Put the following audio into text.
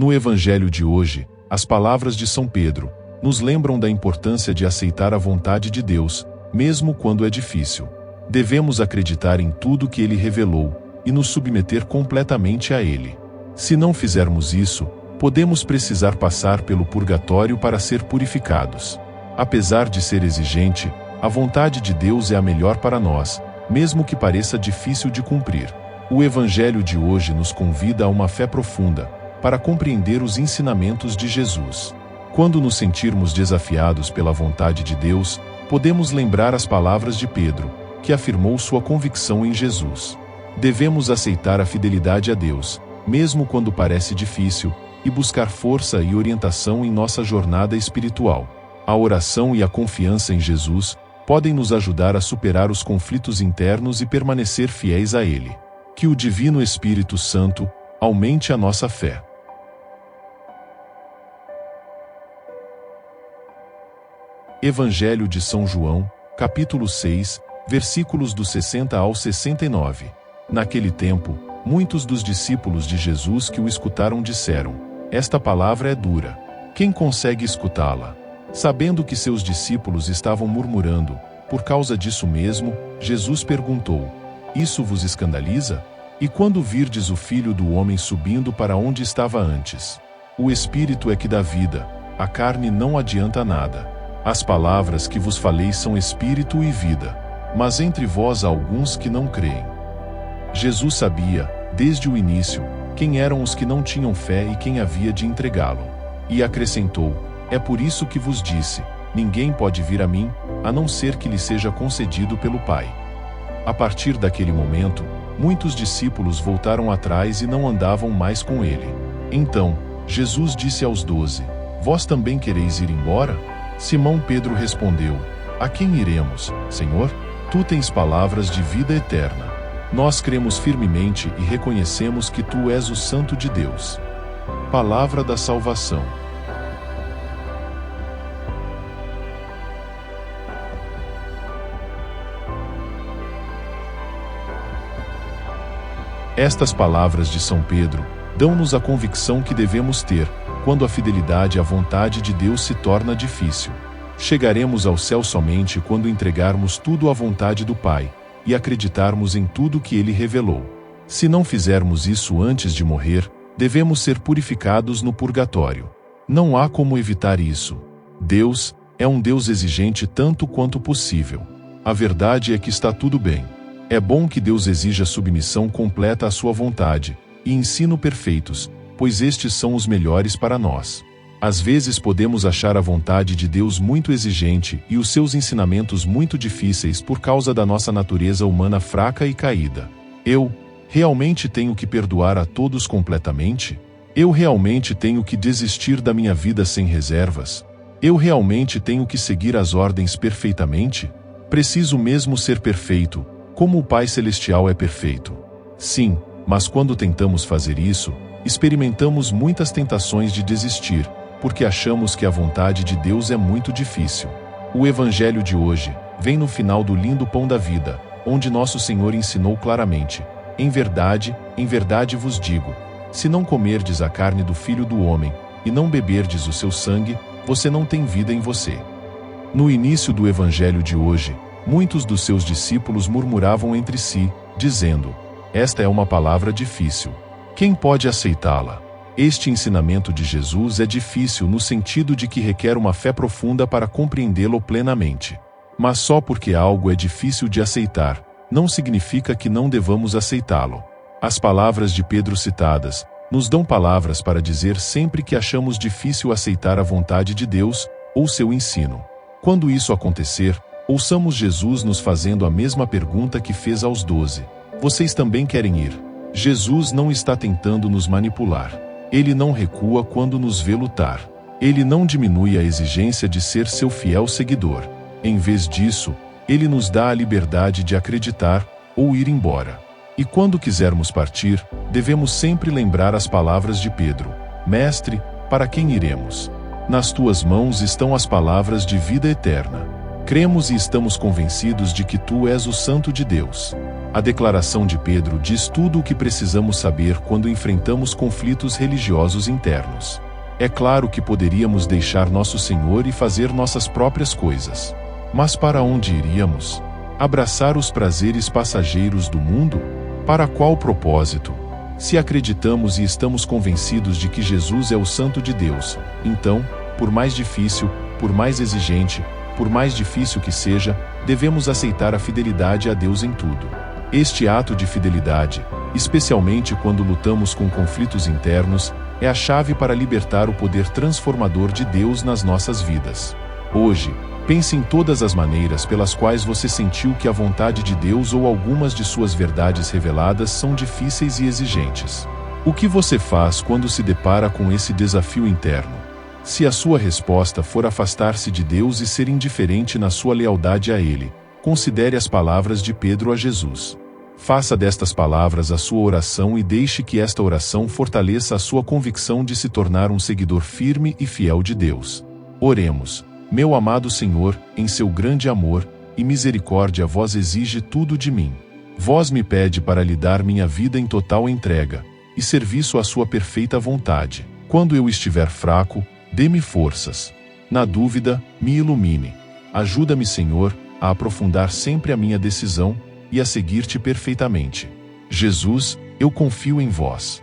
No Evangelho de hoje, as palavras de São Pedro nos lembram da importância de aceitar a vontade de Deus, mesmo quando é difícil. Devemos acreditar em tudo que Ele revelou e nos submeter completamente a Ele. Se não fizermos isso, podemos precisar passar pelo purgatório para ser purificados. Apesar de ser exigente, a vontade de Deus é a melhor para nós, mesmo que pareça difícil de cumprir. O Evangelho de hoje nos convida a uma fé profunda, para compreender os ensinamentos de Jesus. Quando nos sentirmos desafiados pela vontade de Deus, podemos lembrar as palavras de Pedro, que afirmou sua convicção em Jesus. Devemos aceitar a fidelidade a Deus, mesmo quando parece difícil, e buscar força e orientação em nossa jornada espiritual. A oração e a confiança em Jesus podem nos ajudar a superar os conflitos internos e permanecer fiéis a Ele. Que o Divino Espírito Santo aumente a nossa fé. Evangelho de São João, capítulo 6, versículos do 60 ao 69. Naquele tempo, muitos dos discípulos de Jesus que o escutaram disseram: "Esta palavra é dura. Quem consegue escutá-la?" Sabendo que seus discípulos estavam murmurando, por causa disso mesmo, Jesus perguntou: "Isso vos escandaliza? E quando virdes o Filho do Homem subindo para onde estava antes? O Espírito é que dá vida, a carne não adianta nada. As palavras que vos falei são espírito e vida, mas entre vós há alguns que não creem." Jesus sabia, desde o início, quem eram os que não tinham fé e quem havia de entregá-lo. E acrescentou: "É por isso que vos disse, ninguém pode vir a mim, a não ser que lhe seja concedido pelo Pai." A partir daquele momento, muitos discípulos voltaram atrás e não andavam mais com ele. Então, Jesus disse aos 12: "Vós também quereis ir embora?" Simão Pedro respondeu: "A quem iremos, Senhor? Tu tens palavras de vida eterna. Nós cremos firmemente e reconhecemos que Tu és o Santo de Deus." Palavra da salvação. Estas palavras de São Pedro dão-nos a convicção que devemos ter, quando a fidelidade à vontade de Deus se torna difícil. Chegaremos ao céu somente quando entregarmos tudo à vontade do Pai, e acreditarmos em tudo que Ele revelou. Se não fizermos isso antes de morrer, devemos ser purificados no purgatório. Não há como evitar isso. Deus é um Deus exigente tanto quanto possível. A verdade é que está tudo bem. É bom que Deus exija submissão completa à sua vontade, e ensino perfeitos, pois estes são os melhores para nós. Às vezes podemos achar a vontade de Deus muito exigente e os seus ensinamentos muito difíceis por causa da nossa natureza humana fraca e caída. Eu realmente tenho que perdoar a todos completamente? Eu realmente tenho que desistir da minha vida sem reservas? Eu realmente tenho que seguir as ordens perfeitamente? Preciso mesmo ser perfeito, como o Pai Celestial é perfeito? Sim, mas quando tentamos fazer isso, experimentamos muitas tentações de desistir, porque achamos que a vontade de Deus é muito difícil. O Evangelho de hoje vem no final do lindo Pão da Vida, onde nosso Senhor ensinou claramente: em verdade vos digo, se não comerdes a carne do Filho do Homem, e não beberdes o seu sangue, você não tem vida em você. No início do Evangelho de hoje, muitos dos seus discípulos murmuravam entre si, dizendo: "Esta é uma palavra difícil. Quem pode aceitá-la?" Este ensinamento de Jesus é difícil no sentido de que requer uma fé profunda para compreendê-lo plenamente. Mas só porque algo é difícil de aceitar, não significa que não devamos aceitá-lo. As palavras de Pedro citadas nos dão palavras para dizer sempre que achamos difícil aceitar a vontade de Deus ou seu ensino. Quando isso acontecer, ouçamos Jesus nos fazendo a mesma pergunta que fez aos 12: "Vocês também querem ir?" Jesus não está tentando nos manipular. Ele não recua quando nos vê lutar. Ele não diminui a exigência de ser seu fiel seguidor. Em vez disso, Ele nos dá a liberdade de acreditar ou ir embora. E quando quisermos partir, devemos sempre lembrar as palavras de Pedro: "Mestre, para quem iremos? Nas tuas mãos estão as palavras de vida eterna. Cremos e estamos convencidos de que tu és o Santo de Deus." A declaração de Pedro diz tudo o que precisamos saber quando enfrentamos conflitos religiosos internos. É claro que poderíamos deixar nosso Senhor e fazer nossas próprias coisas. Mas para onde iríamos? Abraçar os prazeres passageiros do mundo? Para qual propósito? Se acreditamos e estamos convencidos de que Jesus é o Santo de Deus, então, por mais difícil, por mais exigente, por mais difícil que seja, devemos aceitar a fidelidade a Deus em tudo. Este ato de fidelidade, especialmente quando lutamos com conflitos internos, é a chave para libertar o poder transformador de Deus nas nossas vidas. Hoje, pense em todas as maneiras pelas quais você sentiu que a vontade de Deus ou algumas de suas verdades reveladas são difíceis e exigentes. O que você faz quando se depara com esse desafio interno? Se a sua resposta for afastar-se de Deus e ser indiferente na sua lealdade a Ele, considere as palavras de Pedro a Jesus. Faça destas palavras a sua oração e deixe que esta oração fortaleça a sua convicção de se tornar um seguidor firme e fiel de Deus. Oremos. Meu amado Senhor, em seu grande amor e misericórdia vós exige tudo de mim. Vós me pede para lhe dar minha vida em total entrega e serviço à sua perfeita vontade. Quando eu estiver fraco, dê-me forças. Na dúvida, me ilumine. Ajuda-me, Senhor, a aprofundar sempre a minha decisão e a seguir-te perfeitamente. Jesus, eu confio em vós.